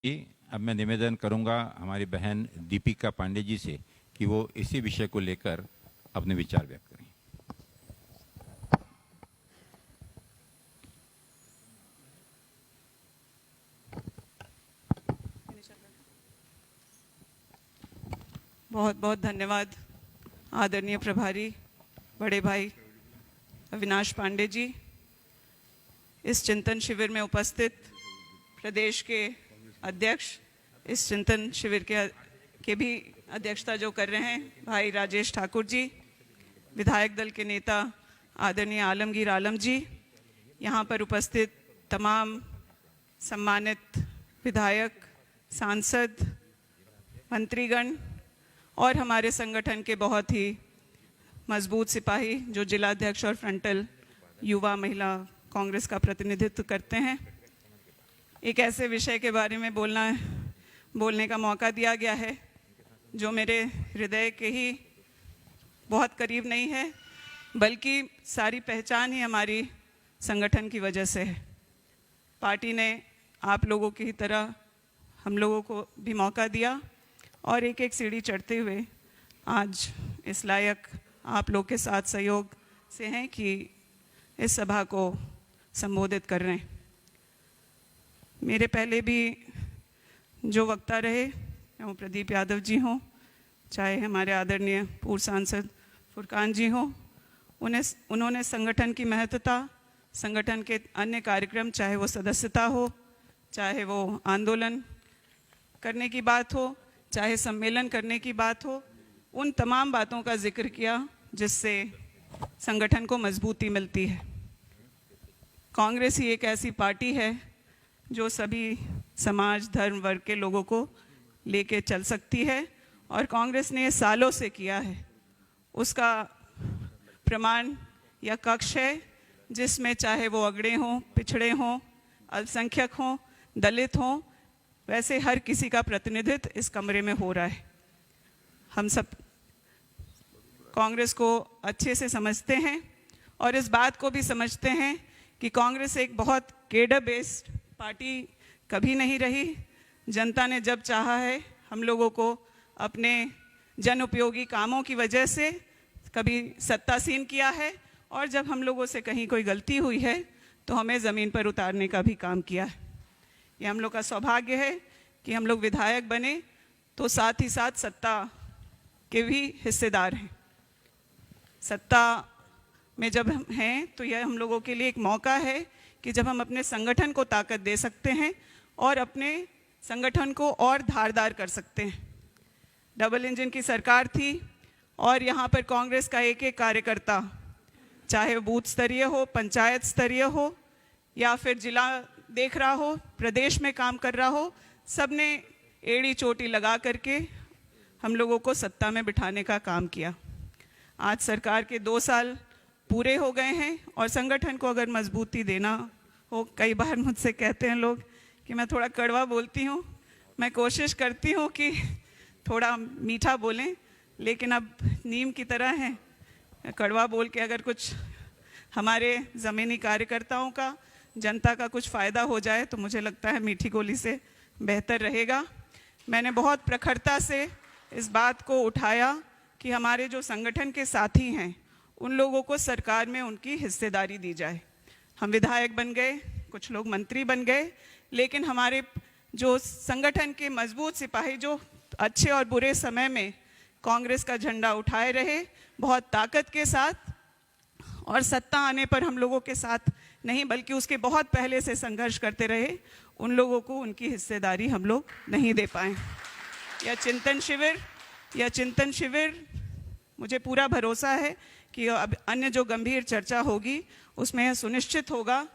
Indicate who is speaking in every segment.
Speaker 1: अब मैं निवेदन करूंगा हमारी बहन दीपिका पांडे जी से कि वो इसी विषय को लेकर अपने विचार व्यक्त करें।
Speaker 2: बहुत बहुत धन्यवाद आदरणीय प्रभारी बड़े भाई अविनाश पांडे जी। इस चिंतन शिविर में उपस्थित प्रदेश के अध्यक्ष, इस चिंतन शिविर के भी अध्यक्षता जो कर रहे हैं भाई राजेश ठाकुर जी, विधायक दल के नेता आदरणीय आलमगीर आलम जी, यहाँ पर उपस्थित तमाम सम्मानित विधायक, सांसद, मंत्रीगण और हमारे संगठन के बहुत ही मजबूत सिपाही जो जिलाध्यक्ष और फ्रंटल युवा महिला कांग्रेस का प्रतिनिधित्व करते हैं। एक ऐसे विषय के बारे में बोलने का मौका दिया गया है जो मेरे हृदय के ही बहुत करीब नहीं है, बल्कि सारी पहचान ही हमारी संगठन की वजह से है। पार्टी ने आप लोगों की तरह हम लोगों को भी मौका दिया और एक एक सीढ़ी चढ़ते हुए आज इस लायक आप लोग के साथ सहयोग से हैं कि इस सभा को संबोधित कर रहे हैं। मेरे पहले भी जो वक्ता रहे, वो प्रदीप यादव जी हों, चाहे हमारे आदरणीय पूर्व सांसद फुरकान जी हों, उन्होंने संगठन की महत्वता, संगठन के अन्य कार्यक्रम, चाहे वो सदस्यता हो, चाहे वो आंदोलन करने की बात हो, चाहे सम्मेलन करने की बात हो, उन तमाम बातों का जिक्र किया जिससे संगठन को मजबूती मिलती है। कांग्रेस ही एक ऐसी पार्टी है जो सभी समाज, धर्म, वर्ग के लोगों को लेके चल सकती है और कांग्रेस ने ये सालों से किया है। उसका प्रमाण या कक्ष है जिसमें चाहे वो अगड़े हों, पिछड़े हों, अल्पसंख्यक हों, दलित हों, वैसे हर किसी का प्रतिनिधित्व इस कमरे में हो रहा है। हम सब कांग्रेस को अच्छे से समझते हैं और इस बात को भी समझते हैं कि कांग्रेस एक बहुत केडर बेस्ड पार्टी कभी नहीं रही। जनता ने जब चाहा है हम लोगों को अपने जन उपयोगी कामों की वजह से कभी सत्तासीन किया है और जब हम लोगों से कहीं कोई गलती हुई है तो हमें ज़मीन पर उतारने का भी काम किया है। ये हम लोग का सौभाग्य है कि हम लोग विधायक बने तो साथ ही साथ सत्ता के भी हिस्सेदार हैं। सत्ता में जब हम हैं तो यह हम लोगों के लिए एक मौका है कि जब हम अपने संगठन को ताकत दे सकते हैं और अपने संगठन को और धारदार कर सकते हैं। डबल इंजन की सरकार थी और यहाँ पर कांग्रेस का एक एक कार्यकर्ता, चाहे बूथ स्तरीय हो, पंचायत स्तरीय हो या फिर जिला देख रहा हो, प्रदेश में काम कर रहा हो, सब ने एड़ी चोटी लगा करके हम लोगों को सत्ता में बिठाने का काम किया। आज सरकार के 2 साल पूरे हो गए हैं और संगठन को अगर मजबूती देना हो, कई बार मुझसे कहते हैं लोग कि मैं थोड़ा कड़वा बोलती हूँ, मैं कोशिश करती हूँ कि थोड़ा मीठा बोलें, लेकिन अब नीम की तरह है, कड़वा बोल के अगर कुछ हमारे ज़मीनी कार्यकर्ताओं का, जनता का कुछ फ़ायदा हो जाए तो मुझे लगता है मीठी गोली से बेहतर रहेगा। मैंने बहुत प्रखरता से इस बात को उठाया कि हमारे जो संगठन के साथी हैं उन लोगों को सरकार में उनकी हिस्सेदारी दी जाए। हम विधायक बन गए, कुछ लोग मंत्री बन गए, लेकिन हमारे जो संगठन के मजबूत सिपाही जो अच्छे और बुरे समय में कांग्रेस का झंडा उठाए रहे, बहुत ताकत के साथ, और सत्ता आने पर हम लोगों के साथ नहीं बल्कि उसके बहुत पहले से संघर्ष करते रहे, उन लोगों को उनकी हिस्सेदारी हम लोग नहीं दे पाए। यह चिंतन शिविर मुझे पूरा भरोसा है कि अब अन्य जो गंभीर चर्चा होगी उसमें यह सुनिश्चित होगा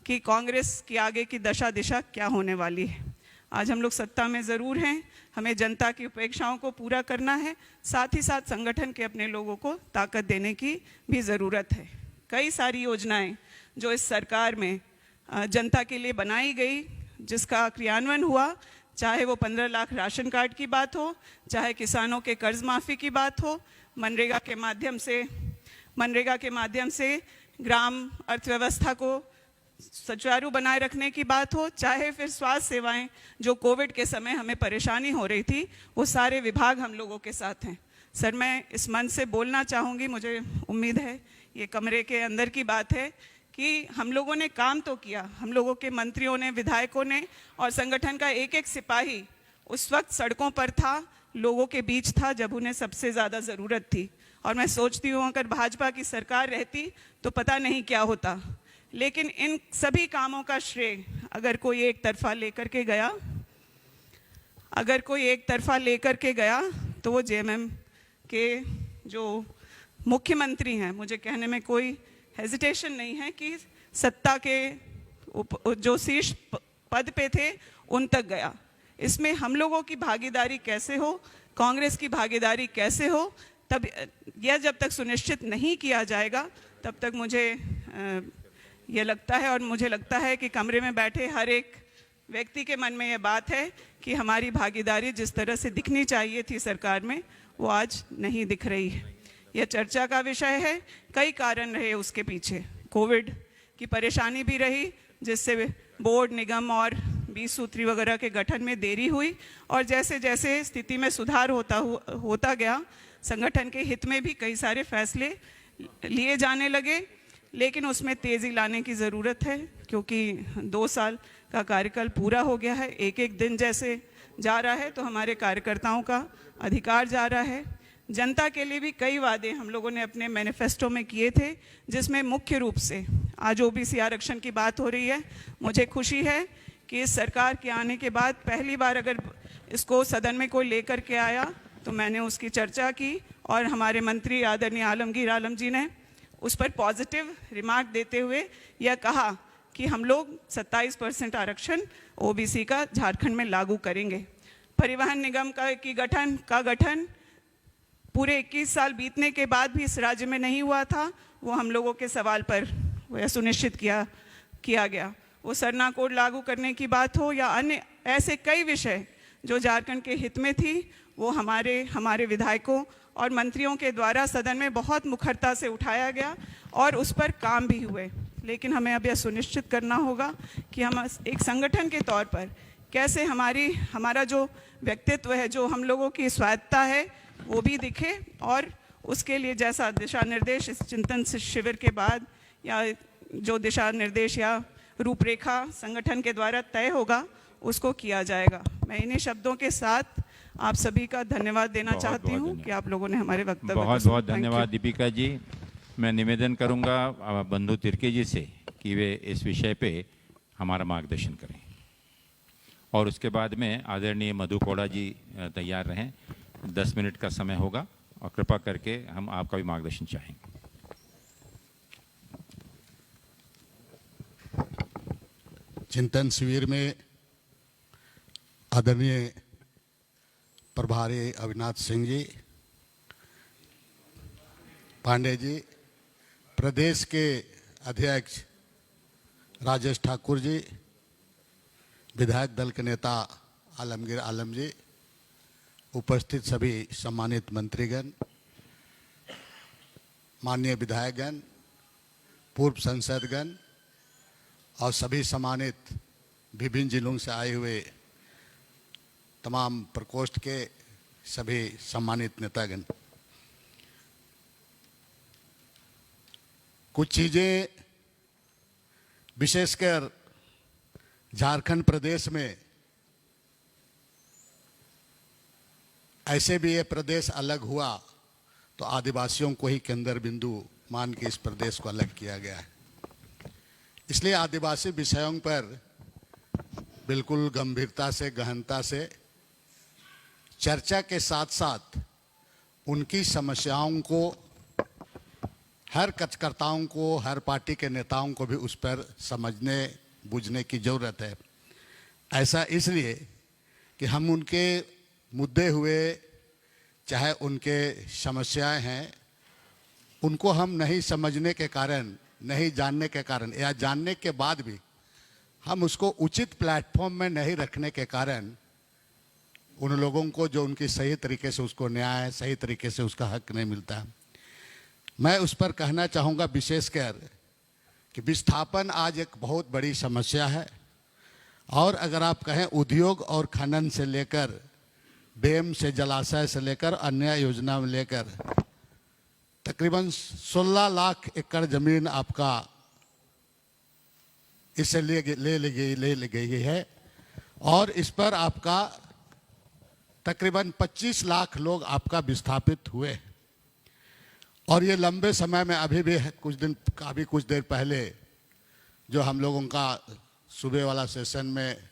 Speaker 2: कि कांग्रेस की आगे की दशा दिशा क्या होने वाली है। आज हम लोग सत्ता में ज़रूर हैं, हमें जनता की अपेक्षाओं को पूरा करना है, साथ ही साथ संगठन के अपने लोगों को ताकत देने की भी ज़रूरत है। कई सारी योजनाएं जो इस सरकार में जनता के लिए बनाई गई, जिसका क्रियान्वयन हुआ, चाहे वो 15 लाख राशन कार्ड की बात हो, चाहे किसानों के कर्ज माफ़ी की बात हो, मनरेगा के माध्यम से ग्राम अर्थव्यवस्था को सुचारू बनाए रखने की बात हो, चाहे फिर स्वास्थ्य सेवाएं जो कोविड के समय हमें परेशानी हो रही थी, वो सारे विभाग हम लोगों के साथ हैं। सर, मैं इस मंच से बोलना चाहूँगी, मुझे उम्मीद है ये कमरे के अंदर की बात है कि हम लोगों ने काम तो किया, हम लोगों के मंत्रियों ने, विधायकों ने और संगठन का एक एक सिपाही उस वक्त सड़कों पर था, लोगों के बीच था जब उन्हें सबसे ज़्यादा ज़रूरत थी। और मैं सोचती हूँ अगर भाजपा की सरकार रहती तो पता नहीं क्या होता। लेकिन इन सभी कामों का श्रेय अगर कोई एक तरफा लेकर के गया, तो वो जेएमएम के जो मुख्यमंत्री हैं, मुझे कहने में कोई हेजिटेशन नहीं है कि सत्ता के जो शीर्ष पद पे थे उन तक गया। इसमें हम लोगों की भागीदारी कैसे हो, कांग्रेस की भागीदारी कैसे हो, तब यह जब तक सुनिश्चित नहीं किया जाएगा तब तक मुझे ये लगता है, और मुझे लगता है कि कमरे में बैठे हर एक व्यक्ति के मन में ये बात है कि हमारी भागीदारी जिस तरह से दिखनी चाहिए थी सरकार में, वो आज नहीं दिख रही है। यह चर्चा का विषय है। कई कारण रहे उसके पीछे। कोविड की परेशानी भी रही, जिससे बोर्ड, निगम और 20 सूत्री वगैरह के गठन में देरी हुई, और जैसे जैसे स्थिति में सुधार होता गया, संगठन के हित में भी कई सारे फैसले लिए जाने लगे। लेकिन उसमें तेज़ी लाने की ज़रूरत है, क्योंकि 2 साल का कार्यकाल पूरा हो गया है। एक एक दिन जैसे जा रहा है तो हमारे कार्यकर्ताओं का अधिकार जा रहा है। जनता के लिए भी कई वादे हम लोगों ने अपने मैनिफेस्टो में किए थे, जिसमें मुख्य रूप से आज ओबीसी आरक्षण की बात हो रही है। मुझे खुशी है कि इस सरकार के आने के बाद पहली बार अगर इसको सदन में कोई लेकर के आया तो मैंने उसकी चर्चा की, और हमारे मंत्री आदरणीय आलमगीर आलम जी ने उस पर पॉजिटिव रिमार्क देते हुए यह कहा कि हम लोग 27% आरक्षण ओबीसी का झारखंड में लागू करेंगे। परिवहन निगम का गठन पूरे 21 साल बीतने के बाद भी इस राज्य में नहीं हुआ था। वो हम लोगों के सवाल पर वह सुनिश्चित किया गया। वो सरना कोड लागू करने की बात हो या अन्य ऐसे कई विषय जो झारखंड के हित में थी, वो हमारे विधायकों और मंत्रियों के द्वारा सदन में बहुत मुखरता से उठाया गया और उस पर काम भी हुए। लेकिन हमें अब यह सुनिश्चित करना होगा कि हम एक संगठन के तौर पर कैसे हमारा जो व्यक्तित्व है, जो हम लोगों की स्वायत्ता है, वो भी दिखे, और उसके लिए जैसा दिशा निर्देश इस चिंतन शिविर के बाद या जो दिशा निर्देश या रूपरेखा संगठन के द्वारा तय होगा उसको किया जाएगा। मैं इन्हीं शब्दों के साथ आप सभी का धन्यवाद देना चाहती हूँ कि आप लोगों ने हमारे वक्तव्य
Speaker 1: बहुत बहुत धन्यवाद दीपिका जी। मैं निवेदन करूंगा बंधु तिर्की जी से कि वे इस विषय पे हमारा मार्गदर्शन करें, और उसके बाद में आदरणीय मधु कोड़ा जी तैयार रहें। 10 मिनट का समय होगा और कृपा करके हम आपका भी मार्गदर्शन चाहेंगे।
Speaker 3: चिंतन शिविर में आदरणीय प्रभारी अविनाश सिंह जी, पांडे जी, प्रदेश के अध्यक्ष राजेश ठाकुर जी, विधायक दल के नेता आलमगीर आलम जी, उपस्थित सभी सम्मानित मंत्रीगण, माननीय विधायकगण, पूर्व सांसदगण और सभी सम्मानित विभिन्न जिलों से आए हुए तमाम प्रकोष्ठ के सभी सम्मानित नेतागण, कुछ चीज़ें विशेषकर झारखंड प्रदेश में, ऐसे भी ये प्रदेश अलग हुआ तो आदिवासियों को ही केंद्र बिंदु मान के इस प्रदेश को अलग किया गया है। इसलिए आदिवासी विषयों पर बिल्कुल गंभीरता से, गहनता से चर्चा के साथ साथ उनकी समस्याओं को हर कार्यकर्ताओं को, हर पार्टी के नेताओं को भी उस पर समझने बूझने की ज़रूरत है। ऐसा इसलिए कि हम उनके मुद्दे हुए, चाहे उनके समस्याएं हैं, उनको हम नहीं समझने के कारण, नहीं जानने के कारण, या जानने के बाद भी हम उसको उचित प्लेटफॉर्म में नहीं रखने के कारण उन लोगों को जो उनकी सही तरीके से उसको न्याय, सही तरीके से उसका हक नहीं मिलता। मैं उस पर कहना चाहूँगा विशेषकर कि विस्थापन आज एक बहुत बड़ी समस्या है। और अगर आप कहें उद्योग और खनन से लेकर डैम से जलाशय से लेकर अन्य योजना में लेकर तकरीबन 16 लाख एकड़ जमीन आपका इससे ले गई है और इस पर आपका तकरीबन 25 लाख लोग आपका विस्थापित हुए। और ये लंबे समय में अभी भी कुछ देर पहले जो हम लोगों का सुबह वाला सेशन में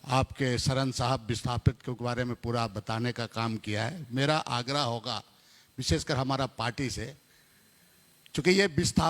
Speaker 3: आपके सरन साहब विस्थापित के बारे में पूरा बताने का काम किया है। मेरा आग्रह होगा विशेषकर हमारा पार्टी से, चूँकि ये विस्थापित